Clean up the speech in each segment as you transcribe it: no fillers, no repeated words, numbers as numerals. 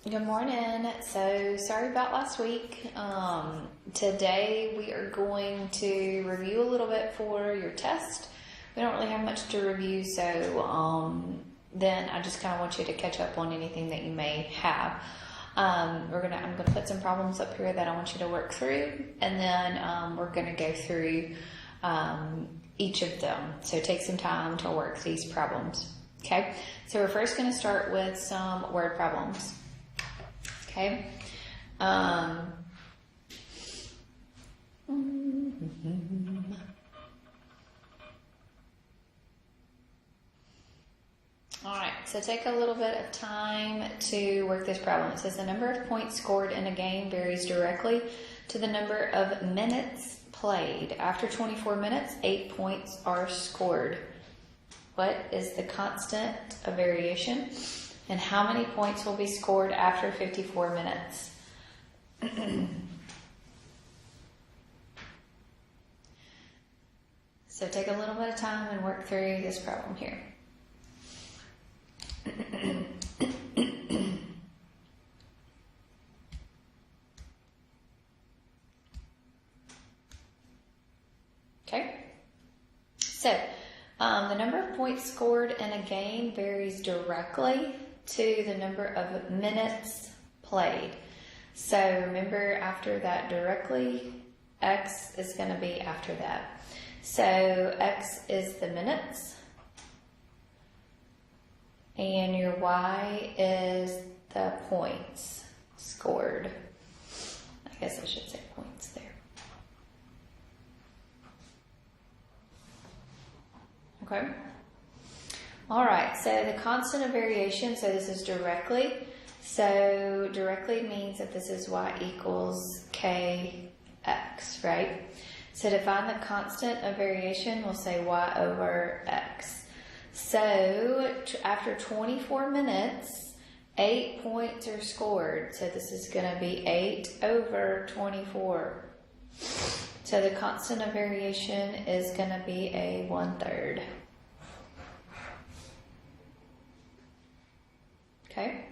Good morning. So sorry about last week. Today we are going to review a little bit for your test. We don't really have much to review, so then I just kind of want you to catch up on anything that you may have. I'm gonna put some problems up here that I want you to work through, and then we're gonna go through each of them. So take some time to work these problems. Okay. So we're first going to start with some word problems. Okay. All right, so take a little bit of time to work this problem. It says the number of points scored in a game varies directly to the number of minutes played. After 24 minutes, 8 points are scored. What is the constant of variation? And how many points will be scored after 54 minutes? So take a little bit of time and work through this problem here. Okay. So, the number of points scored in a game varies directly to the number of minutes played. So remember, after that directly, X is going to be after that. So X is the minutes, and your Y is the points scored. I guess I should say points there. Okay. All right, so the constant of variation, so this is directly. So directly means that this is Y equals KX, right? So to find the constant of variation, we'll say Y over X. So after 24 minutes, 8 points are scored. So this is going to be 8 over 24. So the constant of variation is going to be a 1/3. Okay.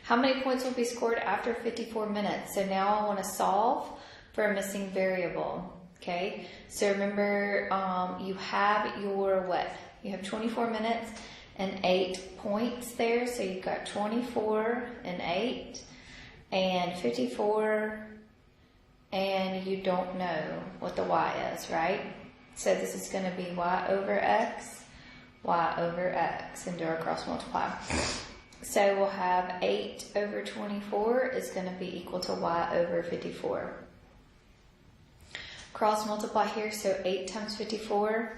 How many points will be scored after 54 minutes? So now I want to solve for a missing variable. Okay. So remember, you have your what? You have 24 minutes and 8 points there. So you've got 24 and 8 and 54. And you don't know what the Y is, right? So this is going to be Y over X, and do our cross multiply. So we'll have 8 over 24 is going to be equal to Y over 54. Cross multiply here, so 8 times 54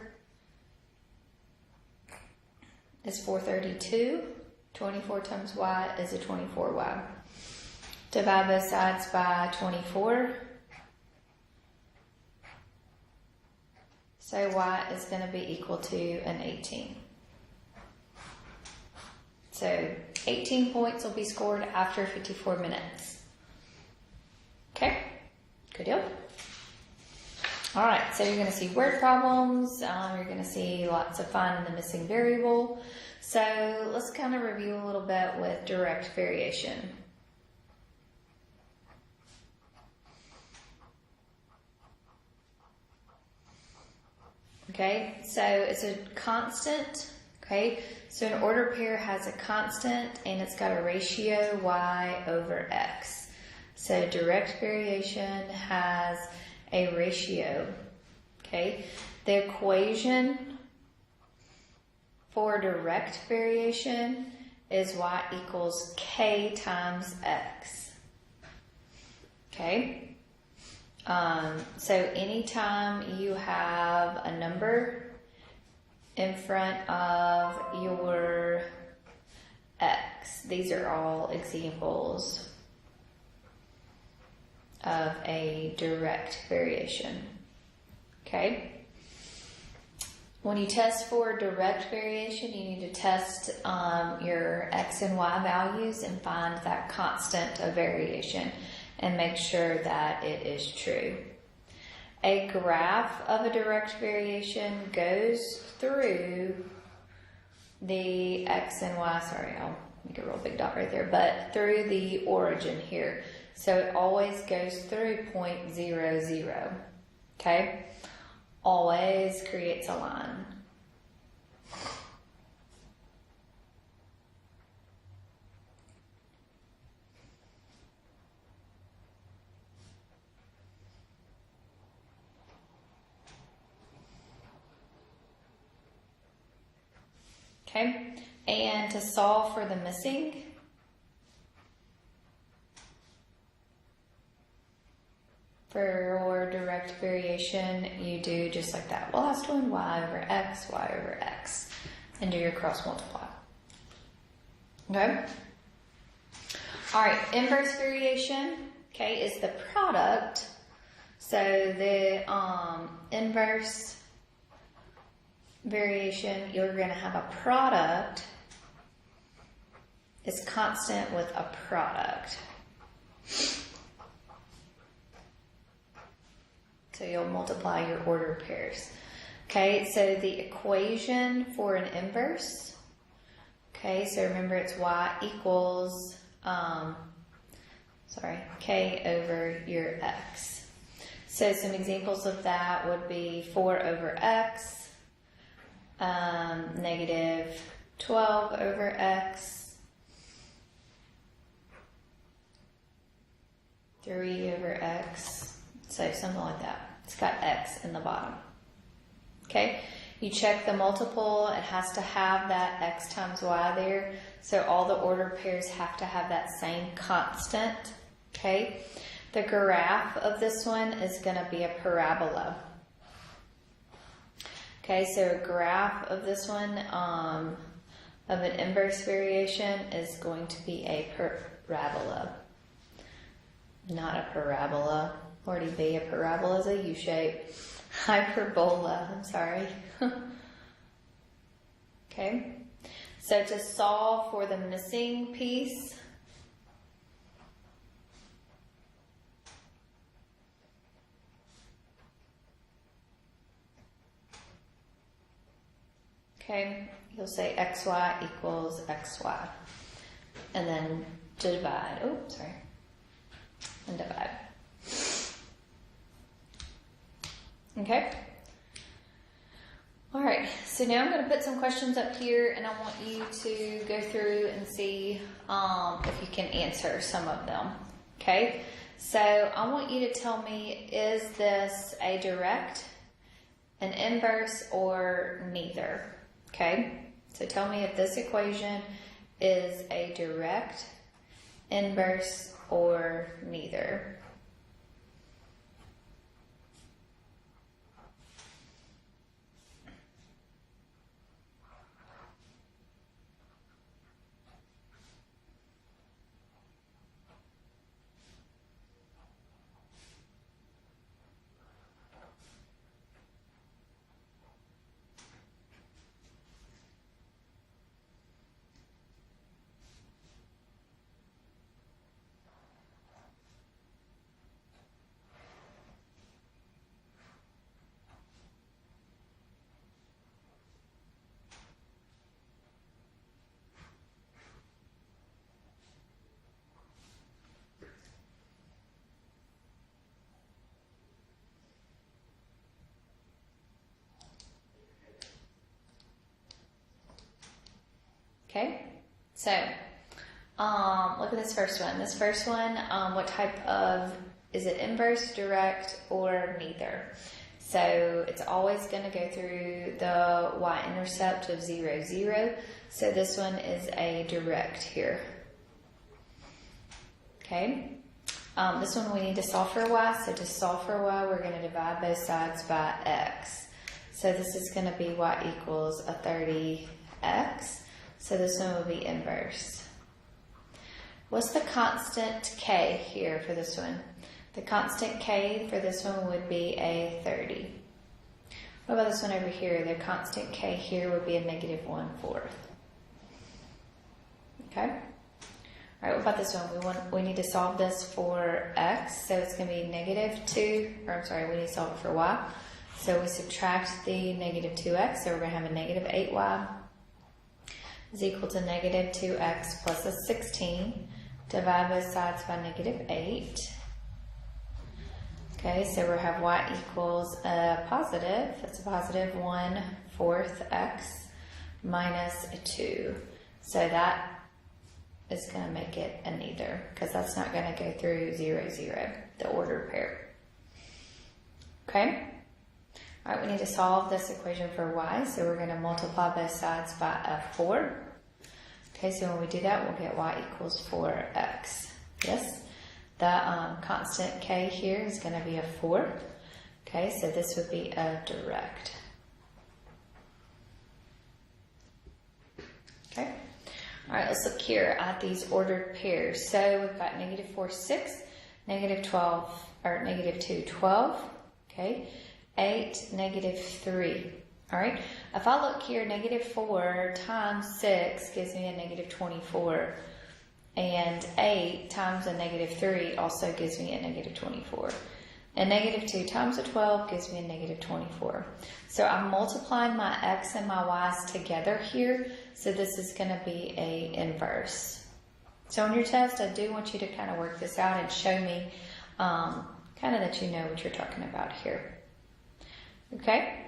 is 432. 24 times Y is a 24Y. Divide both sides by 24. So Y is going to be equal to an 18. So 18 points will be scored after 54 minutes. Okay, good deal. All right, so you're going to see word problems. You're going to see lots of finding the missing variable. So let's kind of review a little bit with direct variation. Okay, so it's a constant, okay? So an ordered pair has a constant and it's got a ratio Y over X. So direct variation has a ratio, okay? The equation for direct variation is Y equals K times X, okay? So anytime you have a number in front of your X, these are all examples of a direct variation. Okay? When you test for direct variation, you need to test your X and Y values and find that constant of variation and make sure that it is true. A graph of a direct variation goes through the X and Y, make a real big dot right there, but through the origin here. So it always goes through 0.00, okay? Always creates a line. Okay, and to solve for the missing, for your direct variation, you do just like that. Last one, y over x, and do your cross multiply. Okay? All right, inverse variation, okay, is the product. So the inverse variation, you're going to have a product is constant with a product. So you'll multiply your ordered pairs. Okay, so the equation for an inverse, okay, so remember it's y equals, k over your x. So some examples of that would be 4 over x, negative 12 over x, 3 over x, so something like that. It's got x in the bottom. Okay, you check the multiple, it has to have that x times y there, so all the ordered pairs have to have that same constant. Okay, the graph of this one is going to be a parabola. Okay, so a graph of this one, of an inverse variation is going to be a parabola. Not a parabola. Already be a parabola is a U shape. Hyperbola, I'm sorry. Okay, so to solve for the missing piece, okay, you'll say xy equals xy. And then to divide, and divide. Okay? Alright, so now I'm going to put some questions up here and I want you to go through and see if you can answer some of them. Okay? So I want you to tell me, is this a direct, an inverse, or neither? Okay, so tell me if this equation is a direct, inverse, or neither. Okay, so look at this first one. This first one, what type of, is it inverse, direct, or neither? So it's always going to go through the y-intercept of 0, 0. So this one is a direct here. Okay, this one we need to solve for y. So to solve for y, we're going to divide both sides by x. So this is going to be y equals a 30x. So this one will be inverse. What's the constant k here for this one? The constant k for this one would be a 30. What about this one over here? The constant k here would be a negative 1/4. Okay? All right, what about this one? We need to solve this for x, so it's going to be negative 2, or I'm sorry, we need to solve it for y. So we subtract the negative 2x, so we're going to have a negative 8y. is equal to negative 2x plus a 16. Divide both sides by negative 8. Okay, so we have y equals a positive. That's a positive 1/4 x minus a 2. So that is going to make it a neither, because that's not going to go through 0, 0, the ordered pair. Okay? All right, we need to solve this equation for y, so we're going to multiply both sides by a 4. Okay, so when we do that, we'll get y equals 4x. Yes? The constant k here is going to be a 4. Okay, so this would be a direct. Okay. All right, let's look here at these ordered pairs. So we've got negative 4, 6, negative 12, or negative 2, 12. Okay, 8, negative 3. All right, if I look here, negative 4 times 6 gives me a negative 24. And 8 times a negative 3 also gives me a negative 24. And negative 2 times a 12 gives me a negative 24. So I'm multiplying my x and my y's together here. So this is going to be a inverse. So on your test, I do want you to kind of work this out and show me kind of that you know what you're talking about here. Okay?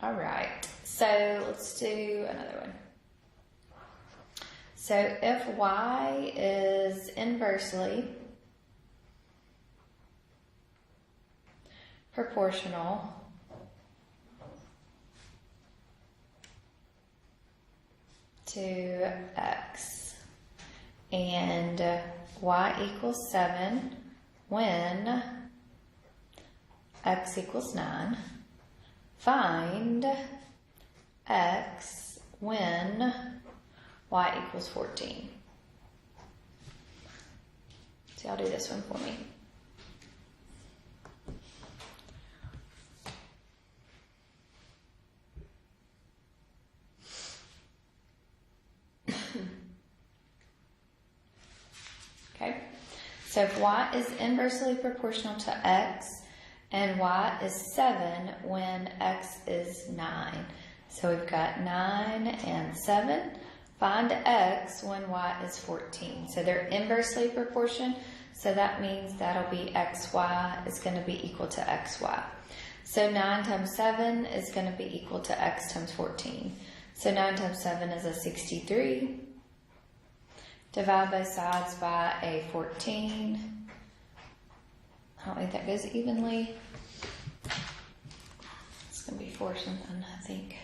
All right. So let's do another one. So if y is inversely proportional to x and y equals 7 when x equals 9, find x when y equals 14. So I'll do this one for me. Okay, so if y is inversely proportional to x and y is 7 when x is 9. So we've got 9 and 7. Find x when y is 14. So they're inversely proportional, so that means that'll be xy is going to be equal to xy. So 9 times 7 is going to be equal to x times 14. So 9 times 7 is a 63. Divide both sides by a 14. I don't think that goes evenly. It's going to be 4 something, I think.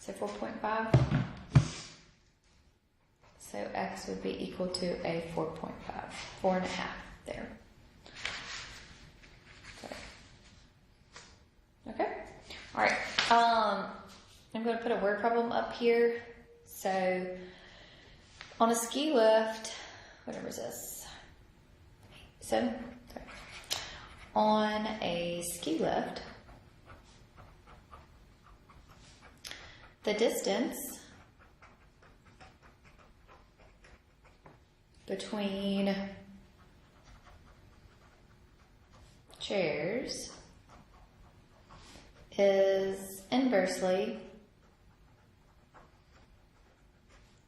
So 4.5. So x would be equal to a 4.5. 4.5 there. Okay. All right. I'm going to put a word problem up here. So on a ski lift, whatever is this? 7. Sorry. On a ski lift, the distance between chairs is inversely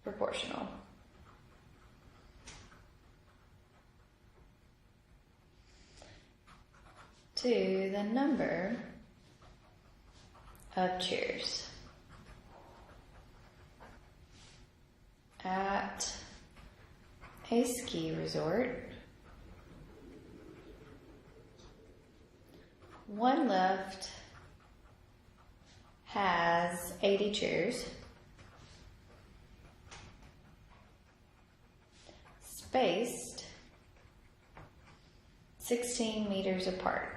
proportional to the number of chairs at a ski resort. One lift has 80 chairs, spaced 16 meters apart.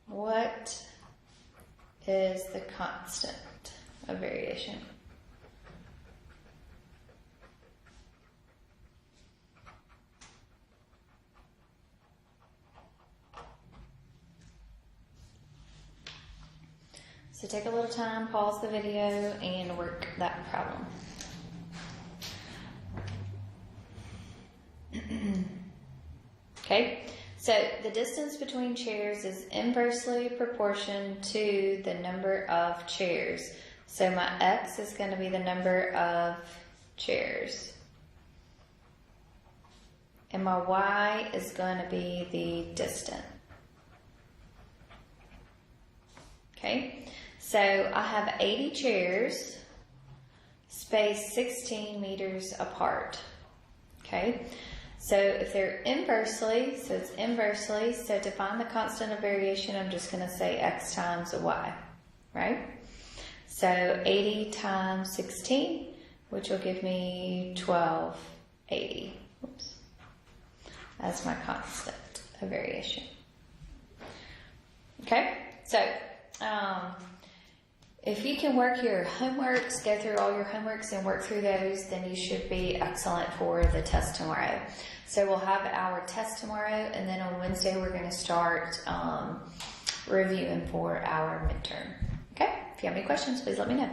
What is the constant of variation? So take a little time, pause the video, and work that problem. Okay, so the distance between chairs is inversely proportional to the number of chairs. So my x is going to be the number of chairs. And my y is going to be the distance. Okay, so I have 80 chairs spaced 16 meters apart. Okay, so if they're inversely, so it's inversely, so to find the constant of variation, I'm just going to say x times y, right? So 80 times 16, which will give me 1280. Oops. That's my constant of variation. Okay, so if you can work your homeworks, go through all your homeworks and work through those, then you should be excellent for the test tomorrow. So we'll have our test tomorrow, and then on Wednesday we're going to start reviewing for our midterm. Okay, if you have any questions, please let me know.